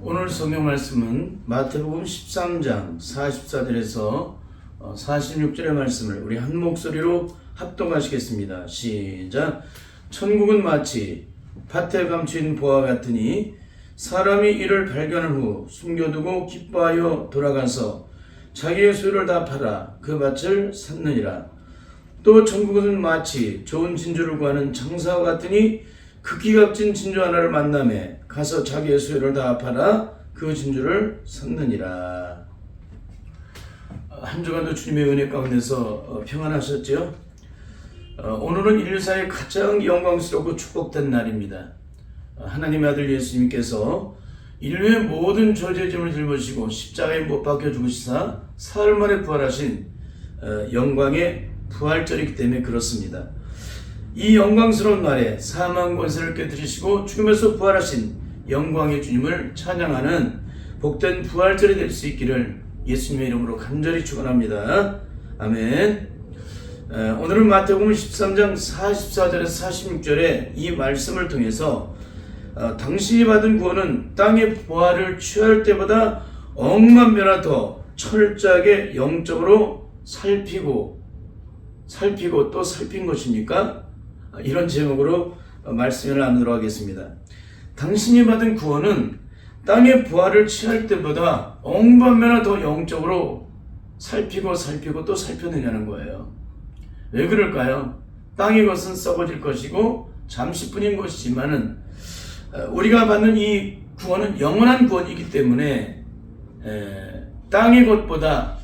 오늘 성경 말씀은 마태복음 13장 44절에서 46절의 말씀을 우리 한 목소리로 합독하시겠습니다. 시작. 천국은 마치 밭에 감춘 보화 같으니 사람이 이를 발견한 후 숨겨두고 기뻐하여 돌아가서 자기의 소유를 다 팔아 그 밭을 샀느니라. 또 천국은 마치 좋은 진주를 구하는 장사와 같으니 극히 값진 진주 하나를 만나매 가서 자기의 소유를 다 팔아 그 진주를 샀느니라. 한 주간도 주님의 은혜 가운데서 평안하셨죠? 오늘은 인류사의 가장 영광스럽고 축복된 날입니다. 하나님의 아들 예수님께서 인류의 모든 저죄짐을 짊어지고 십자가에 못 박혀 죽으시사 사흘 만에 부활하신 영광의 부활절이기 때문에 그렇습니다. 이 영광스러운 날에 사망 권세를 깨뜨리시고 죽음에서 부활하신 영광의 주님을 찬양하는 복된 부활절이 될 수 있기를 예수님의 이름으로 간절히 축원합니다. 아멘. 오늘은 마태복음 13장 44절에서 46절의 이 말씀을 통해서 당신이 받은 구원은 땅의 보화를 취할 때보다 억만 배나 더 철저하게 영적으로 살피고 또 살핀 것입니까? 이런 제목으로 말씀을 나누도록 하겠습니다. 당신이 받은 구원은 땅의 부활을 취할 때보다 억만 배나 더 영적으로 살피고 또 살펴내냐는 거예요. 왜 그럴까요? 땅의 것은 썩어질 것이고 잠시뿐인 것이지만은 우리가 받는 이 구원은 영원한 구원이기 때문에 땅의 것보다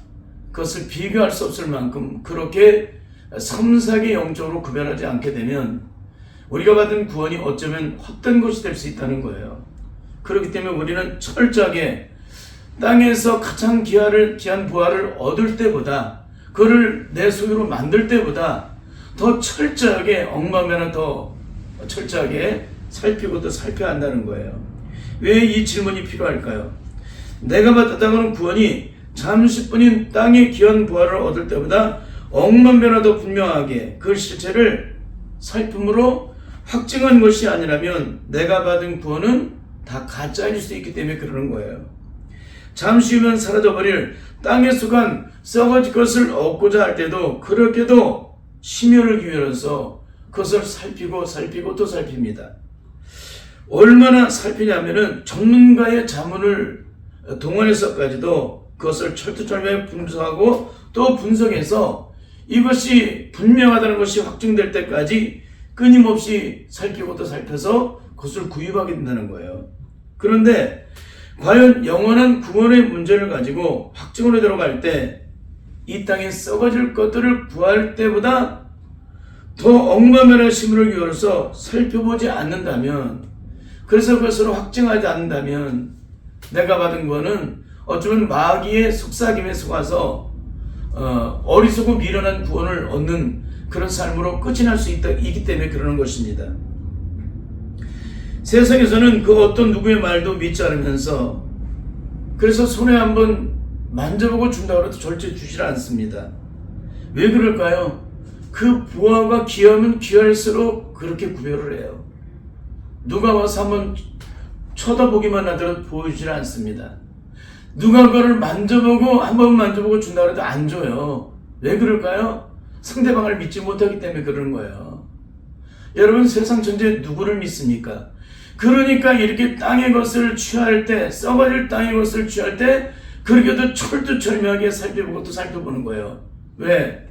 그것을 비교할 수 없을 만큼 그렇게 섬세하게 영적으로 구별하지 않게 되면 우리가 받은 구원이 어쩌면 헛된 것이 될 수 있다는 거예요. 그렇기 때문에 우리는 철저하게 땅에서 가장 귀한 부활을 얻을 때보다 그를 내 소유로 만들 때보다 더 철저하게 억만 배나 더 철저하게 살피고 또 살펴야 한다는 거예요. 왜 이 질문이 필요할까요? 내가 받았다는 구원이 잠시뿐인 땅의 귀한 부활을 얻을 때보다 억만 배나 더 분명하게 그 실체를 살핌으로 확증한 것이 아니라면 내가 받은 구원은 다 가짜일 수 있기 때문에 그러는 거예요. 잠시 후면 사라져버릴 땅에 속한 썩어질 것을 얻고자 할 때도 그렇게도 심혈을 기울여서 그것을 살피고 또 살핍니다. 얼마나 살피냐면은 전문가의 자문을 동원해서까지도 그것을 철두철미하게 분석하고 또 분석해서 이것이 분명하다는 것이 확증될 때까지 끊임없이 살피고 또 살펴서 그것을 구입하게 된다는 거예요. 그런데 과연 영원한 구원의 문제를 가지고 확증으로 들어갈 때 이 땅에 썩어질 것들을 구할 때보다 더 억만면의 심을 기울여서 살펴보지 않는다면, 그래서 그것으로 확증하지 않는다면 내가 받은 구원은 어쩌면 마귀의 속삭임에 속아서 어리석고 미련한 구원을 얻는 그런 삶으로 끝이 날 수 있기 때문에 그러는 것입니다. 세상에서는 그 어떤 누구의 말도 믿지 않으면서 그래서 손에 한번 만져보고 준다고 해도 절대 주질 않습니다. 왜 그럴까요? 그 부하가 귀하면 귀할수록 그렇게 구별을 해요. 누가 와서 한번 쳐다보기만 하더라도 보여주질 않습니다. 누가 그걸 만져보고 한번 만져보고 준다고 해도 안 줘요. 왜 그럴까요? 상대방을 믿지 못하기 때문에 그러는 거예요. 여러분, 세상 전체에 누구를 믿습니까? 그러니까 이렇게 땅의 것을 취할 때, 썩어질 땅의 것을 취할 때 그렇게도 철두철미하게 살펴보고 또 살펴보는 거예요. 왜?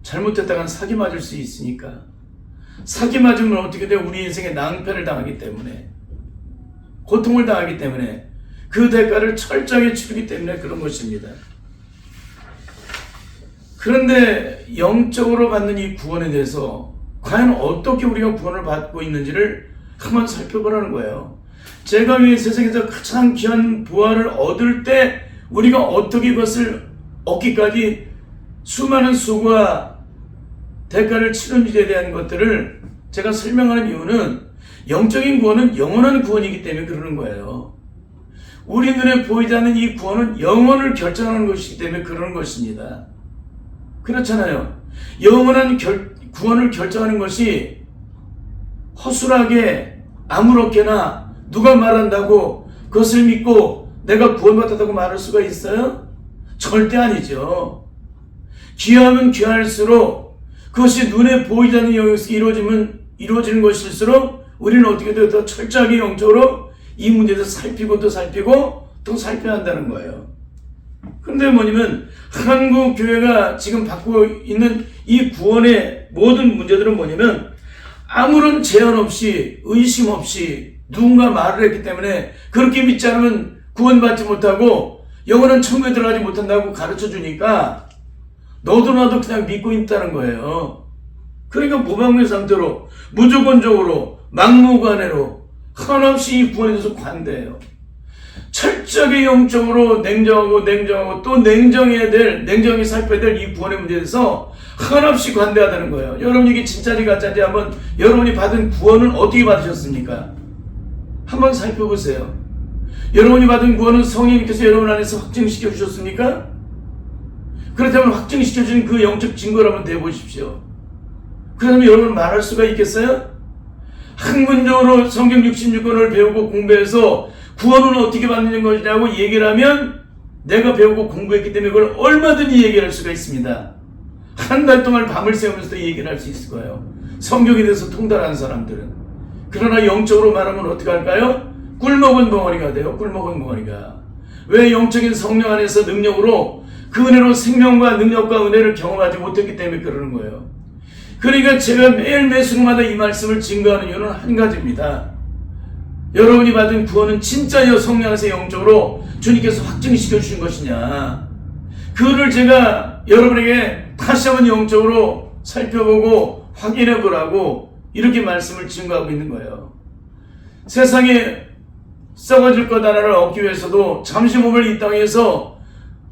잘못했다간 사기 맞을 수 있으니까. 사기 맞으면 어떻게 돼? 우리 인생에 낭패를 당하기 때문에, 고통을 당하기 때문에, 그 대가를 철저하게 치르기 때문에 그런 것입니다. 그런데 영적으로 받는 이 구원에 대해서 과연 어떻게 우리가 구원을 받고 있는지를 한번 살펴보라는 거예요. 제가 이 세상에서 가장 귀한 부활을 얻을 때 우리가 어떻게 그것을 얻기까지 수많은 수고와 대가를 치르는지에 대한 것들을 제가 설명하는 이유는 영적인 구원은 영원한 구원이기 때문에 그러는 거예요. 우리 눈에 보이지 않는 이 구원은 영원을 결정하는 것이기 때문에 그러는 것입니다. 그렇잖아요. 영원한 구원을 결정하는 것이 허술하게 아무렇게나 누가 말한다고 그것을 믿고 내가 구원받았다고 말할 수가 있어요? 절대 아니죠. 귀하면 귀할수록 그것이 눈에 보이지 않는 영역에서 이루어지는 것일수록 우리는 어떻게 더 철저하게 영적으로 이 문제에 대해서 살피고 또 살피고 또 살펴야 한다는 거예요. 그런데 뭐냐면 한국 교회가 지금 받고 있는 이 구원의 모든 문제들은 뭐냐면 아무런 제한 없이 의심 없이 누군가 말을 했기 때문에 그렇게 믿지 않으면 구원받지 못하고 영원한 천국에 들어가지 못한다고 가르쳐 주니까 너도 나도 그냥 믿고 있다는 거예요. 그러니까 무방비 상태로 무조건적으로 막무가내로 한없이 이 구원에 대해서 관대해요. 철저하게 영적으로 냉정하고 또 냉정하게 살펴야 될 이 구원의 문제에 대해서 한없이 관대하다는 거예요. 여러분 이게 진짜지 가짜지 한번 여러분이 받은 구원은 어떻게 받으셨습니까? 한번 살펴보세요. 여러분이 받은 구원은 성령님께서 여러분 안에서 확증시켜 주셨습니까? 그렇다면 확증시켜 주신 그 영적 증거를 한번 대보십시오. 그러면 여러분 말할 수가 있겠어요? 학문적으로 성경 66권을 배우고 공부해서 구원은 어떻게 받는 것이냐고 얘기를 하면 내가 배우고 공부했기 때문에 그걸 얼마든지 얘기할 수가 있습니다. 한 달 동안 밤을 새우면서도 얘기를 할 수 있을 거예요. 성경에 대해서 통달하는 사람들은. 그러나 영적으로 말하면 어떻게 할까요? 꿀먹은 벙어리가 돼요. 꿀먹은 벙어리가. 왜? 영적인 성령 안에서 능력으로 그 은혜로 생명과 능력과 은혜를 경험하지 못했기 때문에 그러는 거예요. 그러니까 제가 매일 순간마다 이 말씀을 증거하는 이유는 한 가지입니다. 여러분이 받은 구원은 진짜요 성령 안에서 영적으로 주님께서 확증시켜 주신 것이냐, 그거를 제가 여러분에게 다시 한번 영적으로 살펴보고 확인해 보라고 이렇게 말씀을 증거하고 있는 거예요. 세상에 썩어질 것 하나를 얻기 위해서도 잠시 몸을 이 땅에서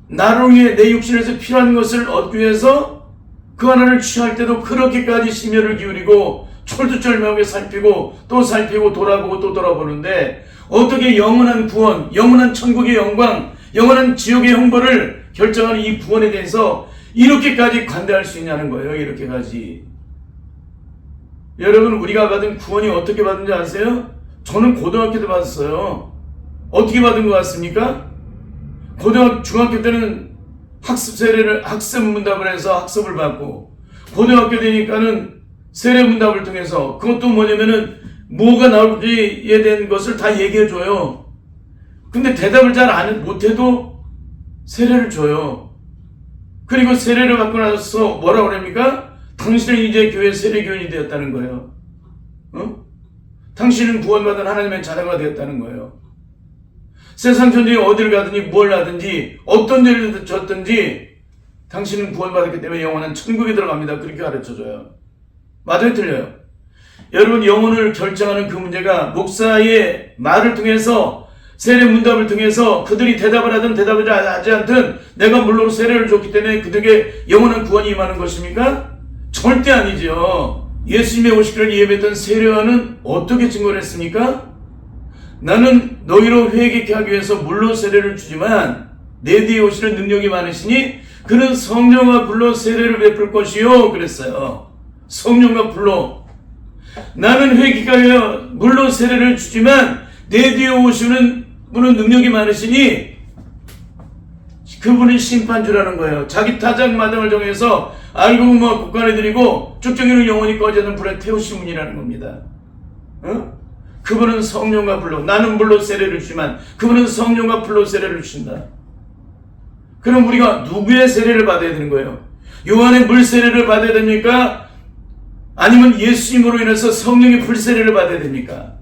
나를 위해 내 육신에서 필요한 것을 얻기 위해서 그 하나를 취할 때도 그렇게까지 심혈을 기울이고 철두철미하게 살피고 또 살피고 돌아보고 또 돌아보는데 어떻게 영원한 구원, 영원한 천국의 영광, 영원한 지옥의 형벌을 결정하는 이 구원에 대해서 이렇게까지 관대할 수 있냐는 거예요. 이렇게까지. 여러분 우리가 받은 구원이 어떻게 받은지 아세요? 저는 고등학교 때 받았어요. 어떻게 받은 것 같습니까? 중학교 때는 학습 문답을 해서 학습을 받고 고등학교 되니까는 세례 문답을 통해서 그것도 뭐냐면은 뭐가 나올지에 대한 것을 다 얘기해 줘요. 근데 대답을 잘 못해도 세례를 줘요. 그리고 세례를 받고 나서 뭐라고 그럽니까? 당신은 이제 교회 세례교인이 되었다는 거예요. 당신은 구원받은 하나님의 자녀가 되었다는 거예요. 세상 천지에 어딜 가든지 뭘 하든지 어떤 죄를 졌든지 당신은 구원받았기 때문에 영원한 천국에 들어갑니다. 그렇게 가르쳐줘요. 맞아요? 틀려요? 여러분 영혼을 결정하는 그 문제가 목사의 말을 통해서 세례 문답을 통해서 그들이 대답을 하든 대답을 하지 않든 내가 물론 세례를 줬기 때문에 그들에게 영원한 구원이 임하는 것입니까? 절대 아니죠. 예수님의 오시기를 예배했던 세례와는 어떻게 증거를 했습니까? 나는 너희로 회개케 하기 위해서 물로 세례를 주지만 내 뒤에 오시는 능력이 많으시니 그는 성령과 불로 세례를 베풀 것이요 그랬어요. 성령과 불로. 나는 회개케 하여 물로 세례를 주지만 내 뒤에 오시는 분은 능력이 많으시니 그분이 심판주라는 거예요. 자기 타작마당을 정해서 알고 보면 국간에 드리고 쭉정이는 영원히 꺼지 않는 불에 태우신 분이라는 겁니다. 그분은 성령과 불로, 나는 물로 세례를 주지만 그분은 성령과 불로 세례를 주신다. 그럼 우리가 누구의 세례를 받아야 되는 거예요? 요한의 물 세례를 받아야 됩니까? 아니면 예수님으로 인해서 성령의 불 세례를 받아야 됩니까?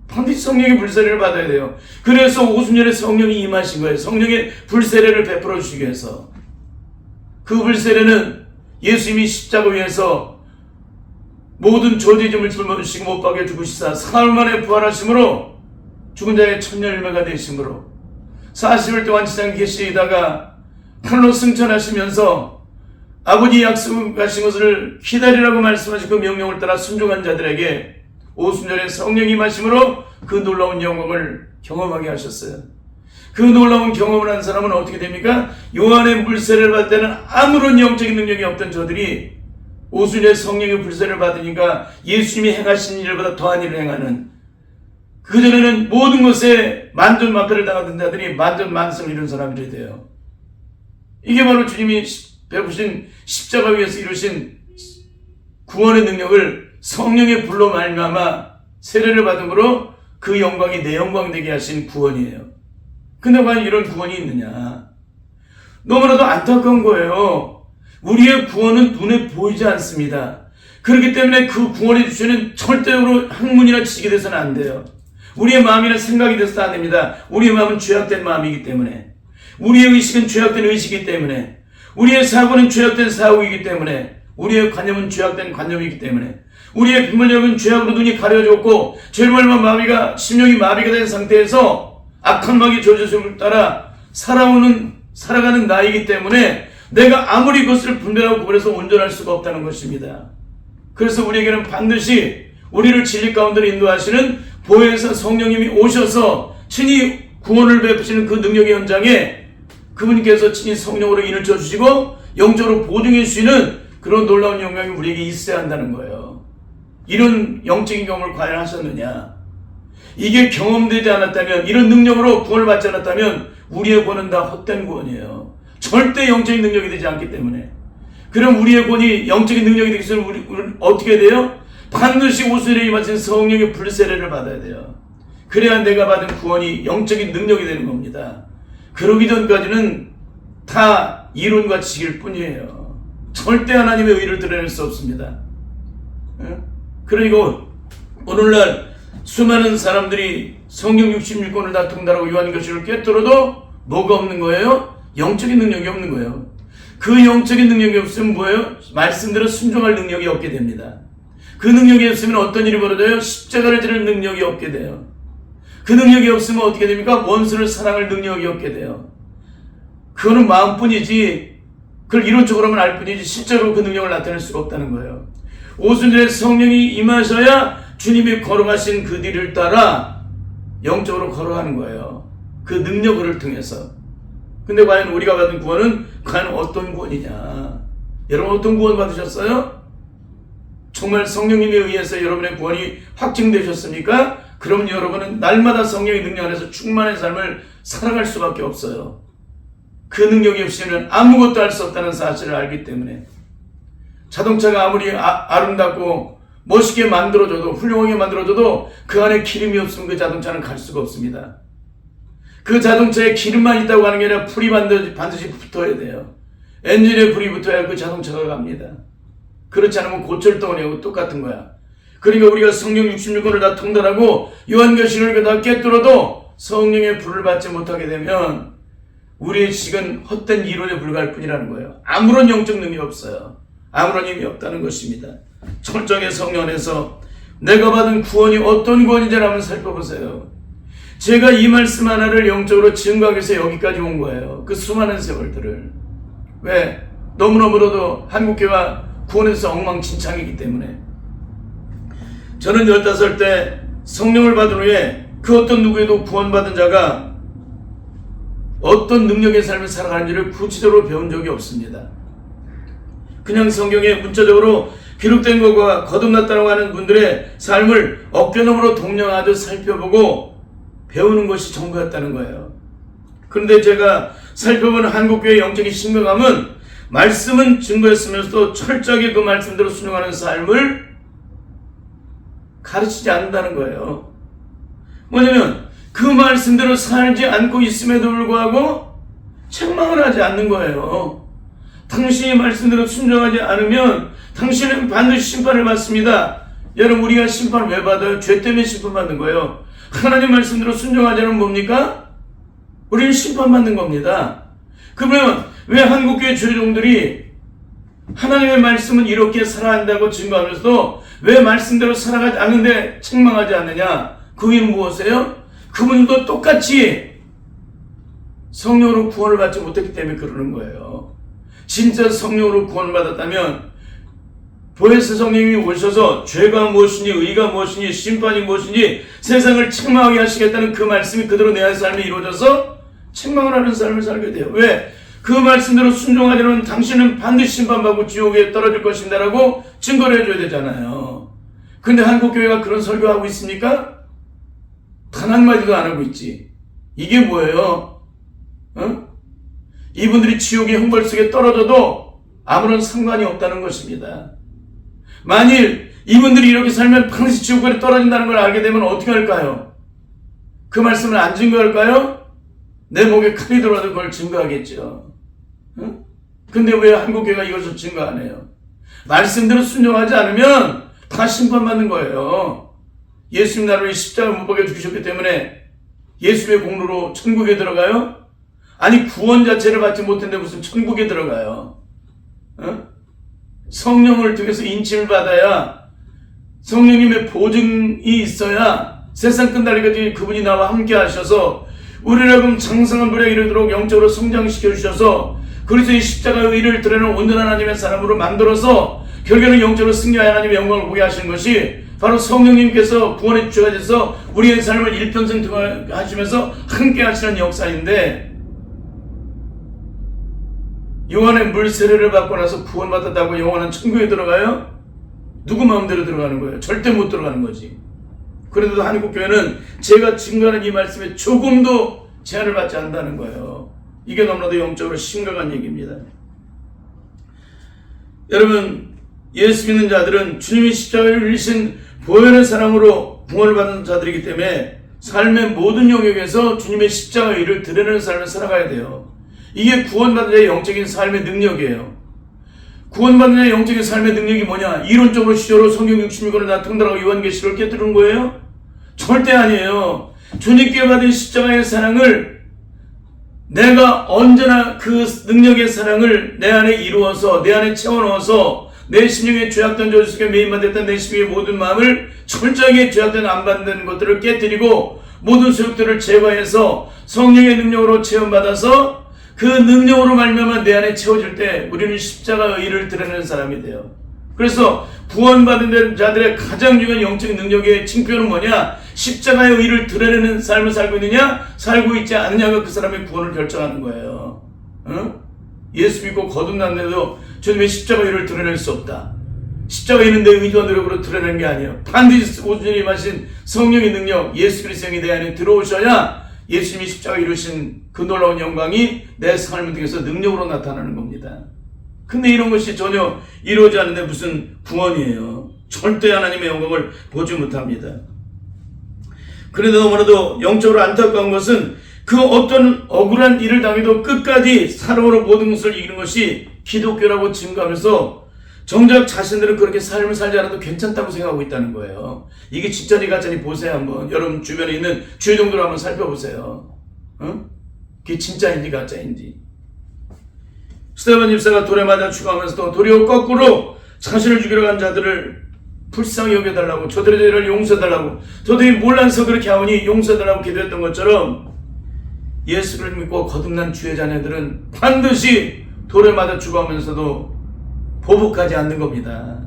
반드시 성령의 불 세례를 받아야 돼요. 그래서 오순절에 성령이 임하신 거예요. 성령의 불 세례를 베풀어 주시기 위해서. 그 불 세례는 예수님이 십자가 위에서 모든 죄짐을 짊어지시고 못 박여 죽으시사 사흘 만에 부활하심으로 죽은 자의 천년일매가 되심으로 40일 동안 지상 계시다가 칼로 승천하시면서 아버지 약속하신 것을 기다리라고 말씀하신 그 명령을 따라 순종한 자들에게 오순절에 성령이 임하심으로 그 놀라운 영광을 경험하게 하셨어요. 그 놀라운 경험을 한 사람은 어떻게 됩니까? 요한의 불세례를 받을 때는 아무런 영적인 능력이 없던 저들이 오순절에 성령의 불세례를 받으니까 예수님이 행하신 일보다 더한 일을 행하는 그전에는 모든 것에 만전만패를 당하던 자들이 만전만승을 이룬 사람들이 돼요. 이게 바로 주님이 베푸신 십자가 위에서 이루신 구원의 능력을 성령의 불로 말미암아 세례를 받음으로 그 영광이 내 영광 되게 하신 구원이에요. 근데 과연 이런 구원이 있느냐? 너무나도 안타까운 거예요. 우리의 구원은 눈에 보이지 않습니다. 그렇기 때문에 그 구원의 주체는 절대로 학문이나 지식이 돼서는 안 돼요. 우리의 마음이나 생각이 돼서는 안 됩니다. 우리의 마음은 죄악된 마음이기 때문에, 우리의 의식은 죄악된 의식이기 때문에, 우리의 사고는 죄악된 사고이기 때문에, 우리의 관념은 죄악된 관념이기 때문에, 우리의 비문력은 죄악으로 눈이 가려졌고 죄물만 마비가 심령이 마비가 된 상태에서 악한 마귀 저주를 따라 살아가는 나이기 때문에 내가 아무리 그것을 분별하고 구분해서 온전할 수가 없다는 것입니다. 그래서 우리에게는 반드시 우리를 진리 가운데로 인도하시는 보혜사 성령님이 오셔서 친히 구원을 베푸시는 그 능력의 현장에 그분께서 친히 성령으로 인을 쳐주시고 영적으로 보증해 주시는 그런 놀라운 영광이 우리에게 있어야 한다는 거예요. 이런 영적인 경험을 과연 하셨느냐? 이게 경험되지 않았다면, 이런 능력으로 구원을 받지 않았다면 우리의 구원은 다 헛된 구원이에요. 절대 영적인 능력이 되지 않기 때문에. 그럼 우리의 구원이 영적인 능력이 되기 위해서 우리는 어떻게 돼요? 반드시 오순절에 임하신 성령의 불세례를 받아야 돼요. 그래야 내가 받은 구원이 영적인 능력이 되는 겁니다. 그러기 전까지는 다 이론과 지식일 뿐이에요. 절대 하나님의 의를 드러낼 수 없습니다. 그러니까 오늘날 수많은 사람들이 성경 66권을 다 통달하고 요한계시록을 꿰뚫어도 뭐가 없는 거예요? 영적인 능력이 없는 거예요. 그 영적인 능력이 없으면 뭐예요? 말씀대로 순종할 능력이 없게 됩니다. 그 능력이 없으면 어떤 일이 벌어져요? 십자가를 지를 능력이 없게 돼요. 그 능력이 없으면 어떻게 됩니까? 원수를 사랑할 능력이 없게 돼요. 그거는 마음뿐이지, 그걸 이론적으로만 알 뿐이지 실제로 그 능력을 나타낼 수가 없다는 거예요. 오순절에 성령이 임하셔야 주님이 걸어가신 그 길을 따라 영적으로 걸어가는 거예요. 그 능력을 통해서. 근데 과연 우리가 받은 구원은 과연 어떤 구원이냐? 여러분 어떤 구원 받으셨어요? 정말 성령님에 의해서 여러분의 구원이 확증되셨습니까? 그럼 여러분은 날마다 성령의 능력 안에서 충만한 삶을 살아갈 수밖에 없어요. 그 능력이 없이는 아무것도 할 수 없다는 사실을 알기 때문에. 자동차가 아무리 아름답고 멋있게 만들어줘도, 훌륭하게 만들어줘도 그 안에 기름이 없으면 그 자동차는 갈 수가 없습니다. 그 자동차에 기름만 있다고 하는 게 아니라 불이 반드시 붙어야 돼요. 엔진에 불이 붙어야 그 자동차가 갑니다. 그렇지 않으면 고철덩어리하고 똑같은 거야. 그러니까 우리가 성경 66권을 다 통달하고 요한계시록을 다 꿰뚫어도 성령의 불을 받지 못하게 되면 우리의 지식은 헛된 이론에 불과할 뿐이라는 거예요. 아무런 영적 능력이 없어요. 아무런 힘이 없다는 것입니다. 철저하게 성령 안에서 내가 받은 구원이 어떤 구원인지를 한번 살펴보세요. 제가 이 말씀 하나를 영적으로 증거하기 위해서 여기까지 온 거예요. 그 수많은 세월들을. 왜? 너무너무도 한국교회가 구원에서 엉망진창이기 때문에. 저는 15살 때 성령을 받은 후에 그 어떤 누구에도 구원받은 자가 어떤 능력의 삶을 살아가는지를 구체적으로 배운 적이 없습니다. 그냥 성경에 문자적으로 기록된 것과 거듭났다고 하는 분들의 삶을 어깨너머로 동령하듯 살펴보고 배우는 것이 전부였다는 거예요. 그런데 제가 살펴본 한국교회의 영적인 신명함은 말씀은 증거였으면서도 철저하게 그 말씀대로 순종하는 삶을 가르치지 않는다는 거예요. 뭐냐면 그 말씀대로 살지 않고 있음에도 불구하고 책망을 하지 않는 거예요. 당신이 말씀대로 순종하지 않으면 당신은 반드시 심판을 받습니다. 여러분 우리가 심판을 왜 받아요? 죄 때문에 심판받는 거예요. 하나님 말씀대로 순종하지 않으면 뭡니까? 우리는 심판받는 겁니다. 그러면 왜 한국교회 주의종들이 하나님의 말씀은 이렇게 살아야 한다고 증거하면서도 왜 말씀대로 살아가지 않는데 책망하지 않느냐? 그 이유는 무엇이에요? 그분도 똑같이 성령으로 구원을 받지 못했기 때문에 그러는 거예요. 진짜 성령으로 구원을 받았다면 보혜사 성령님이 오셔서 죄가 무엇인지 의가 무엇인지 심판이 무엇인지 세상을 책망하게 하시겠다는 그 말씀이 그대로 내 삶에 이루어져서 책망을 하는 삶을 살게 돼요. 왜? 그 말씀대로 순종하지 않으면 당신은 반드시 심판받고 지옥에 떨어질 것입니다 라고 증거를 해줘야 되잖아요. 근데 한국교회가 그런 설교하고 있습니까? 단 한마디도 안 하고 있지. 이게 뭐예요? 이분들이 지옥의 형벌 속에 떨어져도 아무런 상관이 없다는 것입니다. 만일 이분들이 이렇게 살면 반드시 지옥에 떨어진다는 걸 알게 되면 어떻게 할까요? 그 말씀을 안 증거할까요? 내 목에 칼이 들어와도 그걸 증거하겠죠. 근데 왜 한국교회가 이것을 증거 안 해요? 말씀대로 순종하지 않으면 다 심판받는 거예요. 예수님 나를 십자가 못 박혀 죽으셨기 때문에 예수의 공로로 천국에 들어가요? 아니 구원 자체를 받지 못했는데 무슨 천국에 들어가요? 성령을 통해서 인침을 받아야 성령님의 보증이 있어야 세상 끝날까지 그분이 나와 함께 하셔서 우리를 그럼 장성한 분에 이르도록 영적으로 성장시켜 주셔서 그리스도의 십자가의 의를 드러내는 온전한 하나님의 사람으로 만들어서 결국에는 영적으로 승리하여 하나님의 영광을 보게 하시는 것이 바로 성령님께서 구원의 주가 되셔서 우리의 삶을 일평생 하시면서 함께 하시는 역사인데, 요한의 물 세례를 받고 나서 구원받았다고 영원한 천국에 들어가요? 누구 마음대로 들어가는 거예요? 절대 못 들어가는 거지. 그래도 한국교회는 제가 증거하는 이 말씀에 조금도 제한을 받지 않는다는 거예요. 이게 너무나도 영적으로 심각한 얘기입니다. 여러분, 예수 믿는 자들은 주님이 십자가를 흘리신 보혈의 사랑으로 구원을 받는 자들이기 때문에 삶의 모든 영역에서 주님의 십자가의 일을 드러내는 삶을 살아가야 돼요. 이게 구원받는 자의 영적인 삶의 능력이에요. 구원받는 자의 영적인 삶의 능력이 뭐냐? 이론적으로 시조로 성경 66권을 다 통달하고 요한계시록을 깨뜨리는 거예요? 절대 아니에요. 주님께 받은 십자가의 사랑을 내가 언제나 그 능력의 사랑을 내 안에 이루어서 내 안에 채워넣어서 내 심령에 죄악된 저주 속에 매인받았던 내 심령의 모든 마음을 철저하게 죄악된 안 받는 것들을 깨뜨리고 모든 소욕들을 제거해서 성령의 능력으로 체험받아서 그 능력으로 말미암아 내 안에 채워질 때 우리는 십자가의 의를 드러내는 사람이 돼요. 그래서 구원받은 자들의 가장 중요한 영적인 능력의 징표는 뭐냐? 십자가의 의를 드러내는 삶을 살고 있느냐, 살고 있지 않느냐가 그 사람의 구원을 결정하는 거예요. 예수 믿고 거듭났는데도 주님의 십자가의 의를 드러낼 수 없다. 십자가에 있는 내 의지와 노력으로 드러내는 게 아니에요. 반드시 오순절에 임하신 성령의 능력, 예수 그리스도의 내 안에 들어오셔야 예수님이 십자가 이루신 그 놀라운 영광이 내 삶을 통해서 능력으로 나타나는 겁니다. 근데 이런 것이 전혀 이루어지지 않는데 무슨 구원이에요. 절대 하나님의 영광을 보지 못합니다. 그래도 너무나도 영적으로 안타까운 것은 그 어떤 억울한 일을 당해도 끝까지 사랑으로 모든 것을 이기는 것이 기독교라고 증거하면서 정작 자신들은 그렇게 삶을 살지 않아도 괜찮다고 생각하고 있다는 거예요. 이게 진짜니 가짜니 보세요. 한번 여러분 주변에 있는 주의 정도로 한번 살펴보세요. 그게 진짜인지 가짜인지. 스테반 집사가 돌에 맞아 죽어가면서도 도리어 거꾸로 자신을 죽이러 간 자들을 불쌍히 여겨달라고, 저들의 죄를 용서해달라고, 저들이 몰라서 그렇게 하오니 용서해달라고 기도했던 것처럼 예수를 믿고 거듭난 주의 자녀들은 반드시 돌에 맞아 죽어가면서도 보복하지 않는 겁니다.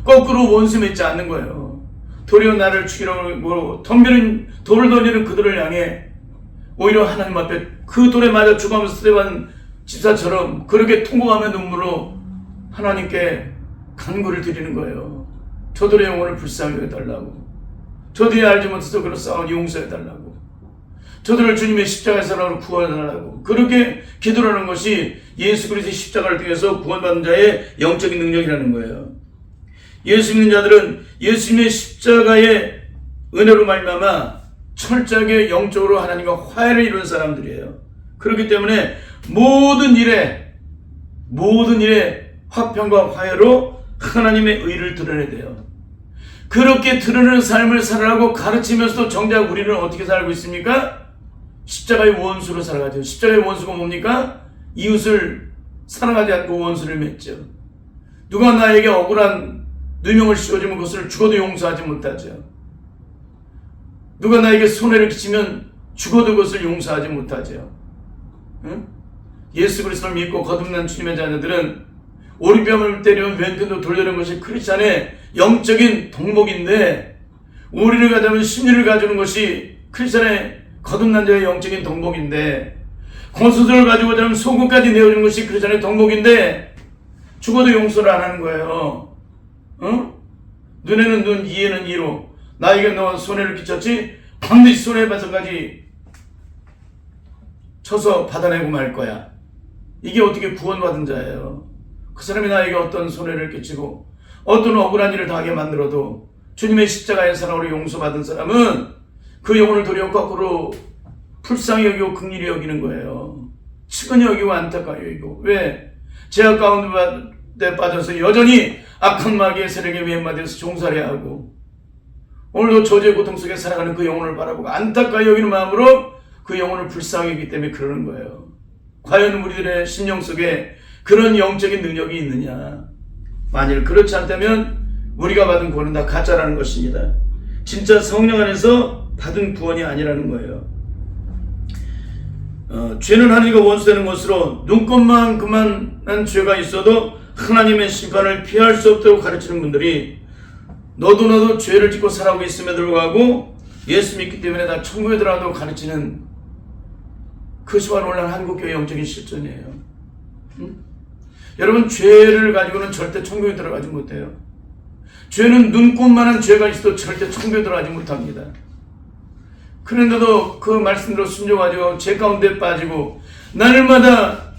거꾸로 원수 맺지 않는 거예요. 도리어 나를 죽이려고 덤비는 돌을 던지는 그들을 향해 오히려 하나님 앞에 그 돌에 맞아 죽어가면서 스테반 집사처럼 그렇게 통곡하며 눈물로 하나님께 간구를 드리는 거예요. 저들의 영혼을 불쌍히 여겨달라고, 저들이 알지 못해서 그런 싸움을 용서해달라고, 저들을 주님의 십자가의 사랑으로 구원해달라고 그렇게 기도를 하는 것이 예수 그리스도의 십자가를 통해서 구원받는 자의 영적인 능력이라는 거예요. 예수 믿는 자들은 예수님의 십자가의 은혜로 말미암아 철저하게 영적으로 하나님과 화해를 이룬 사람들이에요. 그렇기 때문에 모든 일에 화평과 화해로 하나님의 의를 드러내야 돼요. 그렇게 드러내는 삶을 살아가고 가르치면서도 정작 우리는 어떻게 살고 있습니까? 십자가의 원수로 살아가죠. 십자가의 원수가 뭡니까? 이웃을 사랑하지 않고 원수를 맺죠. 누가 나에게 억울한 누명을 씌워주면 그것을 죽어도 용서하지 못하죠. 누가 나에게 손해를 끼치면 죽어도 그것을 용서하지 못하죠. 예수 그리스도를 믿고 거듭난 주님의 자녀들은 오리뺨을 때리면 왼편도 돌려는 것이 크리스찬의 영적인 덕목인데, 오리를 가져면 심리를 가지는 것이 크리스찬의 거듭난 자의 영적인 덕목인데, 고수들을 가지고 자면 소금까지 내어주는 것이 크리스찬의 덕목인데 죽어도 용서를 안 하는 거예요. 눈에는 눈, 이에는 이로 나에게 너 손해를 끼쳤지 반드시 손해봐서까지 쳐서 받아내고 말 거야. 이게 어떻게 구원받은 자예요? 그 사람이 나에게 어떤 손해를 끼치고 어떤 억울한 일을 당하게 만들어도 주님의 십자가의 사랑으로 용서받은 사람은 그 영혼을 도리어 거꾸로 불쌍히 여기고 긍휼히 여기는 거예요. 측은히 여기고 안타까이 여기고. 왜? 죄악 가운데 빠져서 여전히 악한 마귀의 세력에 왼마디에서 종살이야 하고 오늘도 저주의 고통 속에 살아가는 그 영혼을 바라보고 안타까이 여기는 마음으로 그 영혼을 불쌍히 여기기 때문에 그러는 거예요. 과연 우리들의 심령 속에 그런 영적인 능력이 있느냐? 만일 그렇지 않다면 우리가 받은 구원은 다 가짜라는 것입니다. 진짜 성령 안에서 받은 구원이 아니라는 거예요. 죄는 하나님과 원수되는 것으로 눈꼽만큼만 죄가 있어도 하나님의 심판을 피할 수 없다고 가르치는 분들이 너도 죄를 짓고 살아가고 있음에도 불구하고 예수 믿기 때문에 다 천국에 들어가도 가르치는 그수와 놀란 한국교회 영적인 실존이에요. 여러분, 죄를 가지고는 절대 천국에 들어가지 못해요. 죄는 눈꼽만한 죄가 있어도 절대 천국에 들어가지 못합니다. 그런데도 그 말씀대로 순종하고 죄 가운데 빠지고 날마다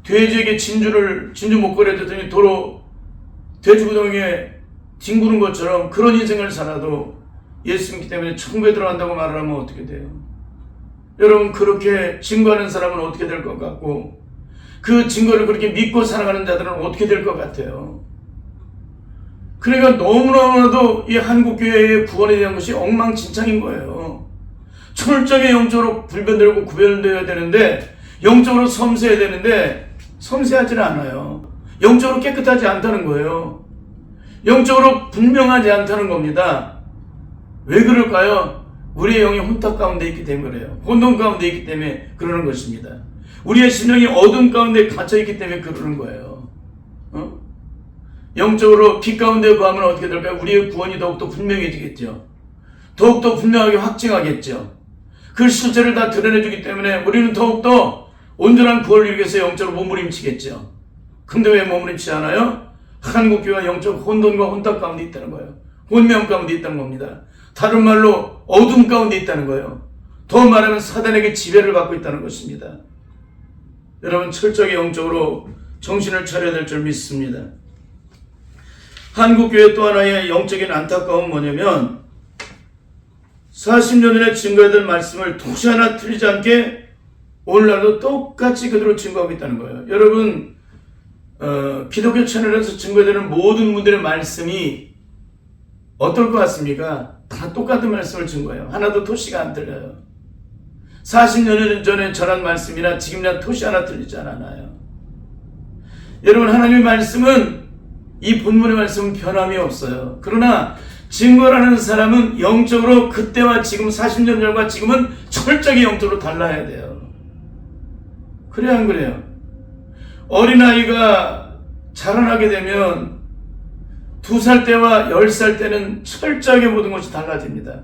돼지에게 진주 목걸이 줬더니 도로 돼지구덩이에 뒹구는 것처럼 그런 인생을 살아도 예수 믿기 때문에 천국에 들어간다고 말을 하면 어떻게 돼요? 여러분, 그렇게 증거하는 사람은 어떻게 될 것 같고 그 증거를 그렇게 믿고 살아가는 자들은 어떻게 될 것 같아요? 그러니까 너무나도 이 한국교회의 구원에 대한 것이 엉망진창인 거예요. 철저하게 영적으로 분별되고 구별되어야 되는데 영적으로 섬세해야 되는데 섬세하지는 않아요. 영적으로 깨끗하지 않다는 거예요. 영적으로 분명하지 않다는 겁니다. 왜 그럴까요? 우리의 영이 혼탁 가운데 있기 때문에 그래요. 혼돈 가운데 있기 때문에 그러는 것입니다. 우리의 심령이 어둠 가운데 갇혀 있기 때문에 그러는 거예요. 영적으로 빛 가운데 거하면 어떻게 될까요? 우리의 구원이 더욱더 분명해지겠죠. 더욱더 분명하게 확증하겠죠. 그 실체를 다 드러내주기 때문에 우리는 더욱더 온전한 구원을 이루기 위해서 영적으로 몸부림치겠죠. 근데 왜 몸부림치지 않아요? 한국교회가 영적 혼돈과 혼탁 가운데 있다는 거예요. 혼미함 가운데 있다는 겁니다. 다른 말로 어둠 가운데 있다는 거예요. 더 말하면 사단에게 지배를 받고 있다는 것입니다. 여러분, 철저하게 영적으로 정신을 차려야 될 줄 믿습니다. 한국교회 또 하나의 영적인 안타까움은 뭐냐면 40년 전에 증거해둔 말씀을 도시 하나 틀리지 않게 오늘날도 똑같이 그대로 증거하고 있다는 거예요. 여러분, 기독교 채널에서 증거되는 모든 분들의 말씀이 어떨 것 같습니까? 다 똑같은 말씀을 증거해요. 하나도 토시가 안 틀려요. 40년 전에 전한 말씀이나 지금이나 토시 하나 틀리지 않아요. 여러분, 하나님의 말씀은 이 본문의 말씀은 변함이 없어요. 그러나 증거라는 사람은 영적으로 그때와 지금 40년 전과 지금은 철저하게 영적으로 달라야 돼요. 그래야 안 그래요? 어린아이가 자라나게 되면 2살 때와 10살 때는 철저하게 모든 것이 달라집니다.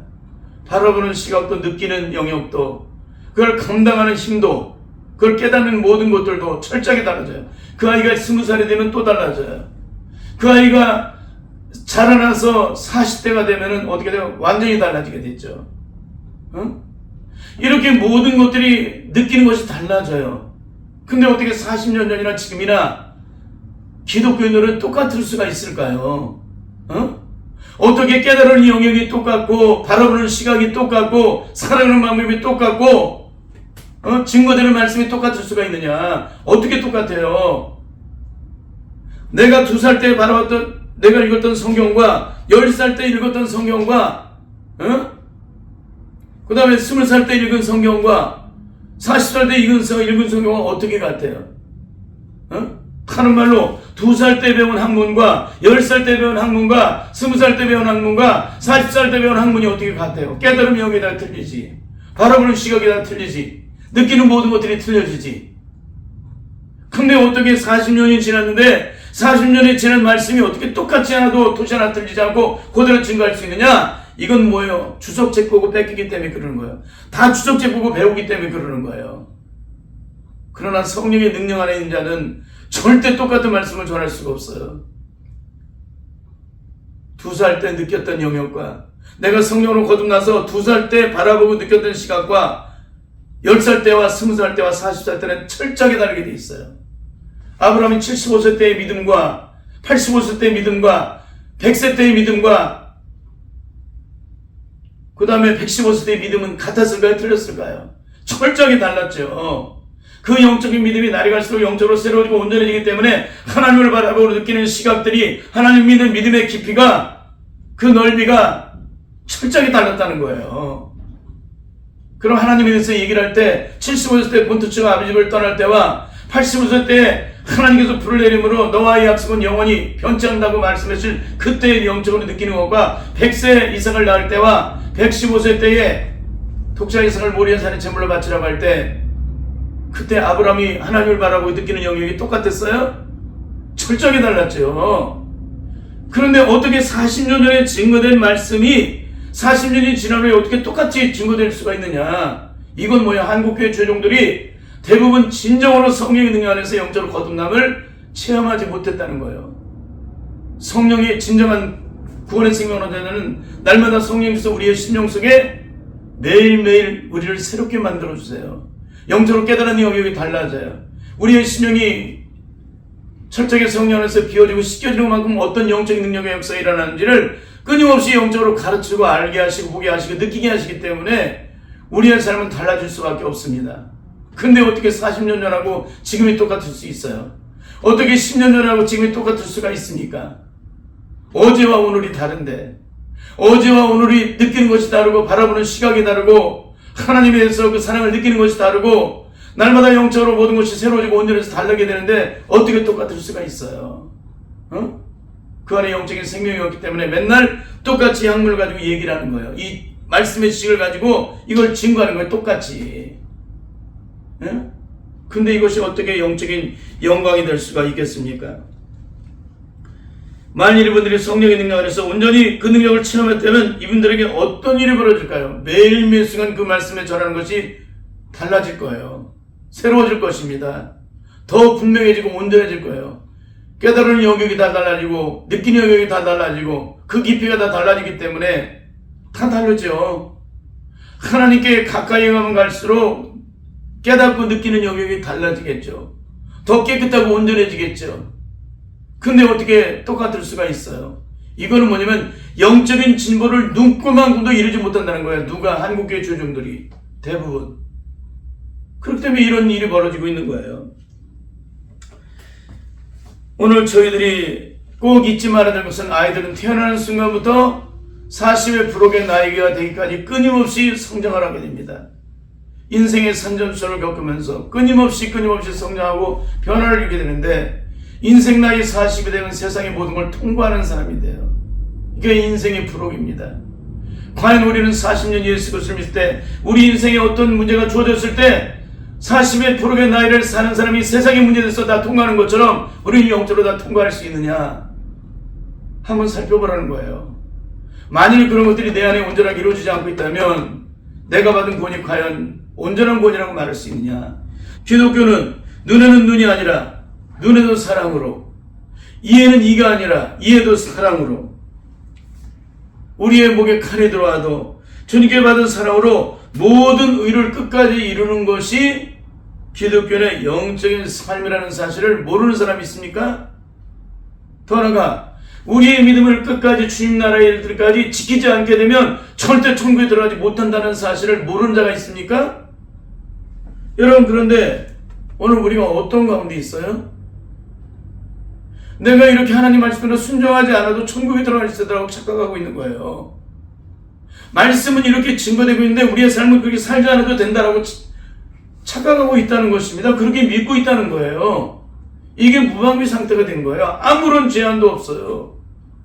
바라보는 시각도 느끼는 영역도 그걸 감당하는 힘도 그걸 깨닫는 모든 것들도 철저하게 달라져요. 그 아이가 20살이 되면 또 달라져요. 그 아이가 자라나서 40대가 되면 어떻게 돼요? 완전히 달라지게 됐죠. 이렇게 모든 것들이 느끼는 것이 달라져요. 근데 어떻게 40년 전이나 지금이나 기독교인들은 똑같을 수가 있을까요? 어떻게 깨달은 영역이 똑같고 바라보는 시각이 똑같고 살아가는 방법이 똑같고 증거되는 말씀이 똑같을 수가 있느냐? 어떻게 똑같아요? 내가 2살 때 바라봤던 내가 읽었던 성경과 10살 때 읽었던 성경과 그 다음에 20살 때 읽은 성경과 40살 때 읽은 성경은 어떻게 같아요? 하는 말로 2살 때 배운 학문과 10살 때 배운 학문과 20살 때 배운 학문과 40살 때 배운 학문이 어떻게 같아요? 깨달음 영역이 다 틀리지. 바라보는 시각이 다 틀리지. 느끼는 모든 것들이 틀려지지. 근데 어떻게 40년이 지났는데 40년이 지난 말씀이 어떻게 똑같지 않아도 도시 하나 틀리지 않고 그대로 증거할 수 있느냐? 이건 뭐예요? 주석책 보고 뺏기기 때문에 그러는 거예요. 다 주석책 보고 배우기 때문에 그러는 거예요. 그러나 성령의 능력 안에 있는 자는 절대 똑같은 말씀을 전할 수가 없어요. 2살 때 느꼈던 영역과 내가 성령으로 거듭나서 2살 때 바라보고 느꼈던 시각과 10살 때와 20살 때와 40살 때는 철저하게 다르게 돼 있어요. 아브라함이 75세 때의 믿음과 85세 때의 믿음과 100세 때의 믿음과 그 다음에 115세 때의 믿음은 같았을까요? 틀렸을까요? 철저하게 달랐죠. 그 영적인 믿음이 날이 갈수록 영적으로 새로워지고 온전해지기 때문에 하나님을 바라보고 느끼는 시각들이 하나님 믿는 믿음의 깊이가 그 넓이가 철저하게 달랐다는 거예요. 그럼 하나님에 대해서 얘기를 할 때 75세 때 본토처가 아버지 집을 떠날 때와 85세 때 하나님께서 불을 내림으로 너와의 약속은 영원히 변치 않는다고 말씀하실 그때의 영적으로 느끼는 것과 100세 이상을 낳을 때와 115세 때에 독자 이상을 모리아 산에 제물로 바치라고 할 때 그때 아브라함이 하나님을 바라보고 느끼는 영역이 똑같았어요? 철저하게 달랐죠. 그런데 어떻게 40년 전에 증거된 말씀이 40년이 지난 후에 어떻게 똑같이 증거될 수가 있느냐? 이건 뭐야? 한국교회 조종들이 대부분 진정으로 성령의 능력 안에서 영적으로 거듭남을 체험하지 못했다는 거예요. 성령의 진정한 구원의 생명을 얻는 날마다 성령께서 우리의 심령 속에 매일매일 우리를 새롭게 만들어주세요. 영적으로 깨달은 영역이 달라져요. 우리의 심령이 철저하게 성령 안에서 비워지고 씻겨지는 만큼 어떤 영적인 능력의 역사가 일어나는지를 끊임없이 영적으로 가르치고 알게 하시고 보게 하시고 느끼게 하시기 때문에 우리의 삶은 달라질 수밖에 없습니다. 근데 어떻게 40년 전하고 지금이 똑같을 수 있어요? 어떻게 10년 전하고 지금이 똑같을 수가 있습니까? 어제와 오늘이 다른데 어제와 오늘이 느끼는 것이 다르고 바라보는 시각이 다르고 하나님에 대해서 그 사랑을 느끼는 것이 다르고 날마다 영적으로 모든 것이 새로워지고 온전해서 달라게 되는데 어떻게 똑같을 수가 있어요? 그 안에 영적인 생명이 없기 때문에 맨날 똑같이 약물을 가지고 얘기를 하는 거예요. 이 말씀의 지식을 가지고 이걸 증거하는 거예요. 똑같이. 근데 이것이 어떻게 영적인 영광이 될 수가 있겠습니까? 만일 이분들이 성령의 능력 안에서 온전히 그 능력을 체험했다면 이분들에게 어떤 일이 벌어질까요? 매일매일 순간 그 말씀에 전하는 것이 달라질 거예요. 새로워질 것입니다. 더 분명해지고 온전해질 거예요. 깨달은 영역이 다 달라지고 느끼는 영역이 다 달라지고 그 깊이가 다 달라지기 때문에 다 다르죠. 하나님께 가까이 가면 갈수록 깨닫고 느끼는 영역이 달라지겠죠. 더 깨끗하고 온전해지겠죠. 근데 어떻게 똑같을 수가 있어요? 이거는 뭐냐면 영적인 진보를 눈꼽만큼도 이루지 못한다는 거예요. 누가? 한국교회 조정들이 대부분. 그렇기 때문에 이런 일이 벌어지고 있는 거예요. 오늘 저희들이 꼭 잊지 말아야 될 것은 아이들은 태어나는 순간부터 40의 부록의 나이가 되기까지 끊임없이 성장을 하게 됩니다. 인생의 산전수전을 겪으면서 끊임없이 성장하고 변화를 이루게 되는데 인생 나이 40이 되면 세상의 모든 걸 통과하는 사람이 돼요. 이게 인생의 부록입니다. 과연 우리는 40년 예수 그리스도를 믿을 때 우리 인생에 어떤 문제가 주어졌을 때 40의 부록의 나이를 사는 사람이 세상의 문제에 대해서 다 통과하는 것처럼 우리는 영적으로 다 통과할 수 있느냐 한번 살펴보라는 거예요. 만일 그런 것들이 내 안에 온전하게 이루어지지 않고 있다면 내가 받은 구원이 과연 온전한 구원이라고 말할 수 있느냐. 기독교는 눈에는 눈이 아니라 눈에도 사랑으로, 이에는 이가 아니라 이에도 사랑으로, 우리의 목에 칼이 들어와도 주님께 받은 사랑으로 모든 의를 끝까지 이루는 것이 기독교의 영적인 삶이라는 사실을 모르는 사람이 있습니까? 더 나아가 우리의 믿음을 끝까지 주님 나라의 일들까지 지키지 않게 되면 절대 천국에 들어가지 못한다는 사실을 모르는 자가 있습니까? 여러분, 그런데 오늘 우리가 어떤 가운데 있어요? 내가 이렇게 하나님 말씀대로 순종하지 않아도 천국에 들어갈 수 있다고 착각하고 있는 거예요. 말씀은 이렇게 증거되고 있는데 우리의 삶은 그렇게 살지 않아도 된다라고 착각하고 있다는 것입니다. 그렇게 믿고 있다는 거예요. 이게 무방비 상태가 된 거예요. 아무런 제한도 없어요.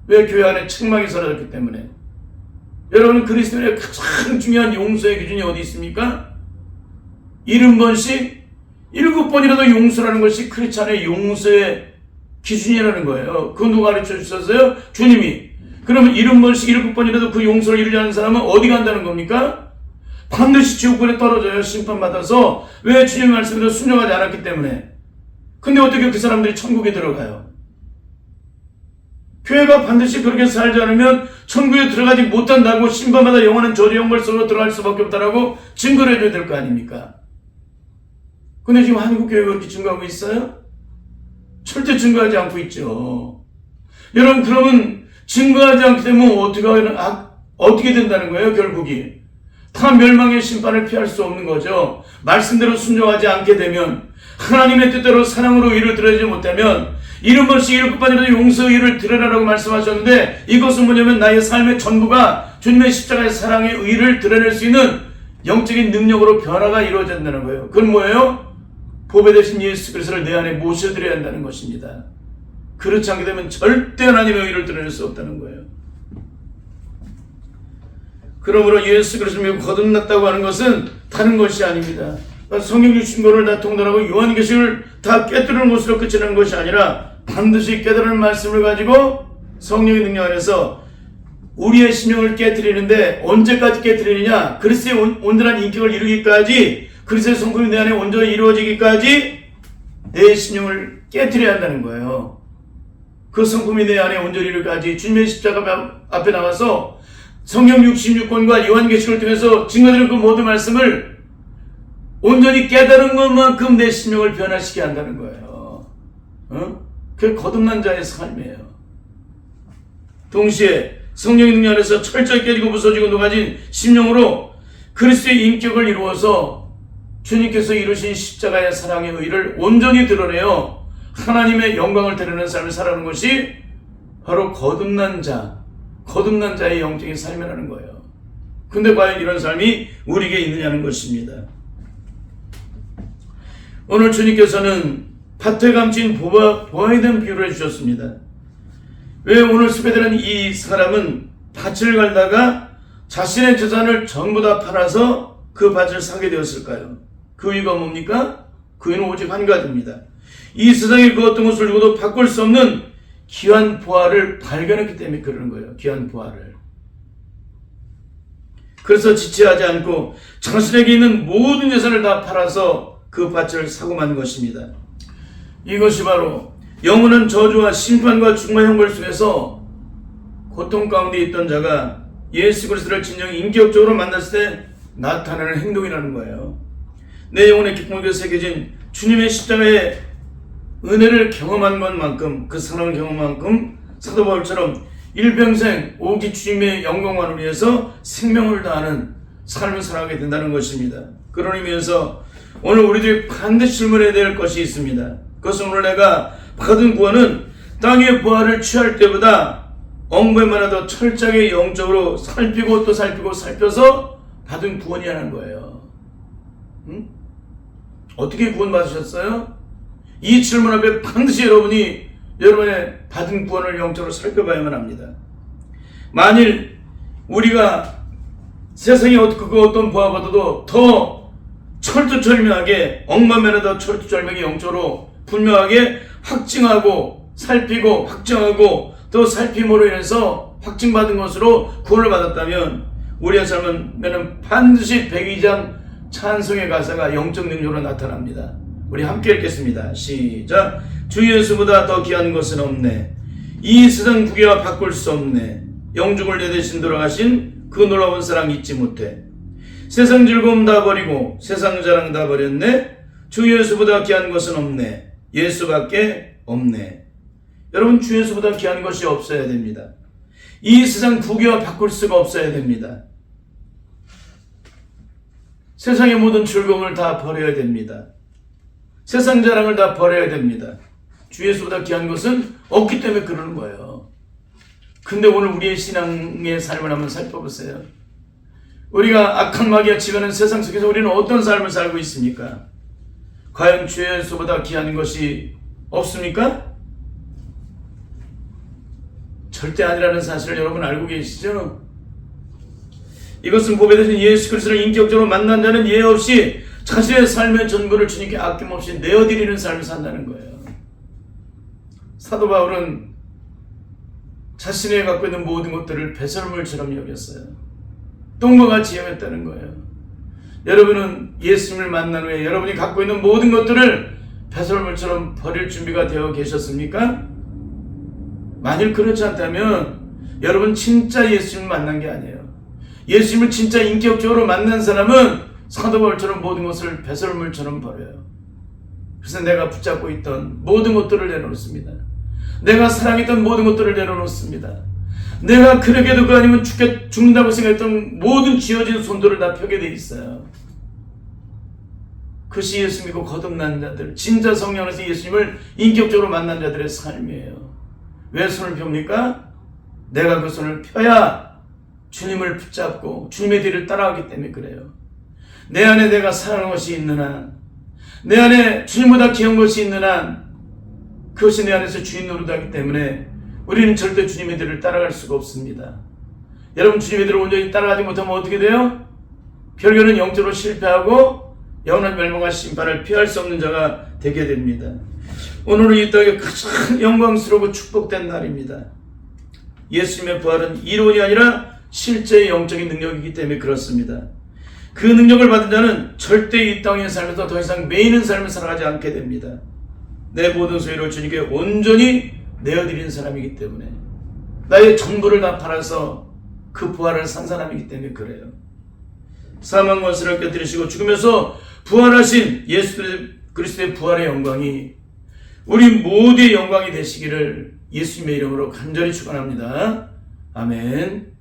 왜? 교회 안에 책망이 사라졌기 때문에. 여러분, 그리스도인의 가장 중요한 용서의 기준이 어디 있습니까? 70번씩 7번이라도 용서라는 것이 크리스찬의 용서의 기준이라는 거예요. 그거 누가 가르쳐 주셨어요? 주님이. 그러면 70번씩 7번이라도 그 용서를 이루지 않는 사람은 어디 간다는 겁니까? 반드시 지옥불에 떨어져요. 심판받아서. 왜? 주님 말씀대로 순종하지 않았기 때문에. 근데 어떻게 그 사람들이 천국에 들어가요? 교회가 반드시 그렇게 살지 않으면 천국에 들어가지 못한다고 심판마다 영원한 저주 영벌 속으로 들어갈 수밖에 없다라고 증거를 해줘야 될 거 아닙니까? 근데 지금 한국교회가 그렇게 증거하고 있어요? 절대 증거하지 않고 있죠. 여러분, 그러면 증거하지 않게 되면 어떻게 된다는 거예요? 결국이 다 멸망의 심판을 피할 수 없는 거죠. 말씀대로 순종하지 않게 되면, 하나님의 뜻대로 사랑으로 의를 드러내지 못하면, 이름 없이 이를 끝반이라도 용서의 의를 드러내라고 말씀하셨는데, 이것은 뭐냐면 나의 삶의 전부가 주님의 십자가의 사랑의 의를 드러낼 수 있는 영적인 능력으로 변화가 이루어진다는 거예요. 그건 뭐예요? 보배 되신 예수 그리스도를 내 안에 모셔드려야 한다는 것입니다. 그렇지 않게 되면 절대 하나님의 의를 드러낼 수 없다는 거예요. 그러므로 예수 그리스도를 거듭났다고 하는 것은 다른 것이 아닙니다. 성경 60권을 다 통달하고 요한계시를 다 깨뜨리는 것으로 끝이 나는 것이 아니라 반드시 깨달은 말씀을 가지고 성령의 능력 안에서 우리의 심령을 깨뜨리는데, 언제까지 깨뜨리느냐? 그리스도의 온전한 인격을 이루기까지, 그리스도의 성품이 내 안에 온전히 이루어지기까지 내 심령을 깨뜨려야 한다는 거예요. 그 성품이 내 안에 온전히 이루기까지 주님의 십자가 앞에 나와서 성경 66권과 요한계시를 통해서 증거드린 그 모든 말씀을 온전히 깨달은 것만큼 내 심령을 변화시켜야 한다는 거예요. 그게 거듭난 자의 삶이에요. 동시에 성령의 능력 안에서 철저히 깨지고 부서지고 녹아진 심령으로 그리스도의 인격을 이루어서 주님께서 이루신 십자가의 사랑의 의를 온전히 드러내어 하나님의 영광을 드러내는 삶을 살아가는 것이 바로 거듭난 자의 영적인 삶이라는 거예요. 근데 과연 이런 삶이 우리에게 있느냐는 것입니다. 오늘 주님께서는 밭에 감춘 보아야 되는 비유를 해주셨습니다. 왜 오늘 수배되는 이 사람은 밭을 갈다가 자신의 재산을 전부 다 팔아서 그 밭을 사게 되었을까요? 그 이유가 뭡니까? 그 이유는 오직 한 가지입니다. 이 세상에 그 어떤 것을 주고도 바꿀 수 없는 귀한 보화를 발견했기 때문에 그러는 거예요. 귀한 보화를. 그래서 지체하지 않고 자신에게 있는 모든 재산을 다 팔아서 그 밭을 사고 만 것입니다. 이것이 바로 영원한 저주와 심판과 죽음의 형벌 속에서 고통 가운데 있던 자가 예수 그리스도를 진정 인격적으로 만났을 때 나타나는 행동이라는 거예요. 내 영혼의 기쁨에 새겨진 주님의 십자가의 은혜를 경험한 것만큼, 그 사랑을 경험한 만큼 사도 바울처럼 일평생 오직 주님의 영광만을 위해서 생명을 다하는 삶을 살아가게 된다는 것입니다. 그런 의미에서 오늘 우리들이 반드시 질문해야 될 것이 있습니다. 그것은 오늘 내가 받은 구원은 땅의 부활을 취할 때보다 엉부에만 더 철저하게 영적으로 살피고 또 살펴서 받은 구원이라는 거예요. 어떻게 구원 받으셨어요? 이 질문 앞에 반드시 여러분이 여러분의 받은 구원을 영적으로 살펴봐야만 합니다. 만일 우리가 세상에 어떤 부활보다도 더 철두철미하게, 억만면에 더 철두철미하게 영적으로 분명하게 확증하고 살피고 확정하고 또 살핌으로 인해서 확증받은 것으로 구원을 받았다면 우리의 삶은 반드시 백의장 찬송의 가사가 영적 능력으로 나타납니다. 우리 함께 읽겠습니다. 시작. 주 예수보다 더 귀한 것은 없네. 이 세상 구개와 바꿀 수 없네. 영죽을 내 대신 돌아가신 그 놀라운 사랑 잊지 못해. 세상 즐거움 다 버리고 세상 자랑 다 버렸네. 주 예수보다 귀한 것은 없네. 예수밖에 없네. 여러분, 주 예수보다 귀한 것이 없어야 됩니다. 이 세상 구개와 바꿀 수가 없어야 됩니다. 세상의 모든 즐거움을 다 버려야 됩니다. 세상 자랑을 다 버려야 됩니다. 주 예수보다 귀한 것은 없기 때문에 그러는 거예요. 근데 오늘 우리의 신앙의 삶을 한번 살펴보세요. 우리가 악한 마귀가 지배하는 세상 속에서 우리는 어떤 삶을 살고 있습니까? 과연 주 예수보다 귀한 것이 없습니까? 절대 아니라는 사실을 여러분 알고 계시죠? 이것은 보배되신 예수 그리스도를 인격적으로 만난 자는 예외 없이 자신의 삶의 전부를 주님께 아낌없이 내어드리는 삶을 산다는 거예요. 사도 바울은 자신이 갖고 있는 모든 것들을 배설물처럼 여겼어요. 똥과 같이 여겼다는 거예요. 여러분은 예수님을 만난 후에 여러분이 갖고 있는 모든 것들을 배설물처럼 버릴 준비가 되어 계셨습니까? 만일 그렇지 않다면 여러분 진짜 예수님을 만난 게 아니에요. 예수님을 진짜 인격적으로 만난 사람은 사도 바울처럼 모든 것을 배설물처럼 버려요. 그래서 내가 붙잡고 있던 모든 것들을 내려놓습니다. 내가 사랑했던 모든 것들을 내려놓습니다. 내가 그러게도 그 아니면 죽는다고 생각했던 모든 쥐어진 손들을 다 펴게 돼 있어요. 그것이 예수 믿고 거듭난 자들, 진짜 성령 안에서 예수님을 인격적으로 만난 자들의 삶이에요. 왜 손을 펴니까? 내가 그 손을 펴야 주님을 붙잡고 주님의 뒤를 따라가기 때문에 그래요. 내 안에 내가 사랑하는 것이 있는 한, 내 안에 주님보다 귀한 것이 있는 한, 그것이 내 안에서 주인 노릇하기 때문에 우리는 절대 주님의 뒤를 따라갈 수가 없습니다. 여러분, 주님의 뒤를 온전히 따라가지 못하면 어떻게 돼요? 결국에는 영적으로 실패하고 영원한 멸망과 심판을 피할 수 없는 자가 되게 됩니다. 오늘은 이 땅에 가장 영광스럽고 축복된 날입니다. 예수님의 부활은 이론이 아니라 실제의 영적인 능력이기 때문에 그렇습니다. 그 능력을 받은 자는 절대 이 땅의 삶에서 더 이상 매이는 삶을 살아가지 않게 됩니다. 내 모든 소유를 주님께 온전히 내어드린 사람이기 때문에, 나의 전부를 다 팔아서 그 부활을 산 사람이기 때문에 그래요. 사망과死을 깨뜨리시고 죽으면서 부활하신 예수 그리스도의 부활의 영광이 우리 모두의 영광이 되시기를 예수님의 이름으로 간절히 축원합니다. 아멘.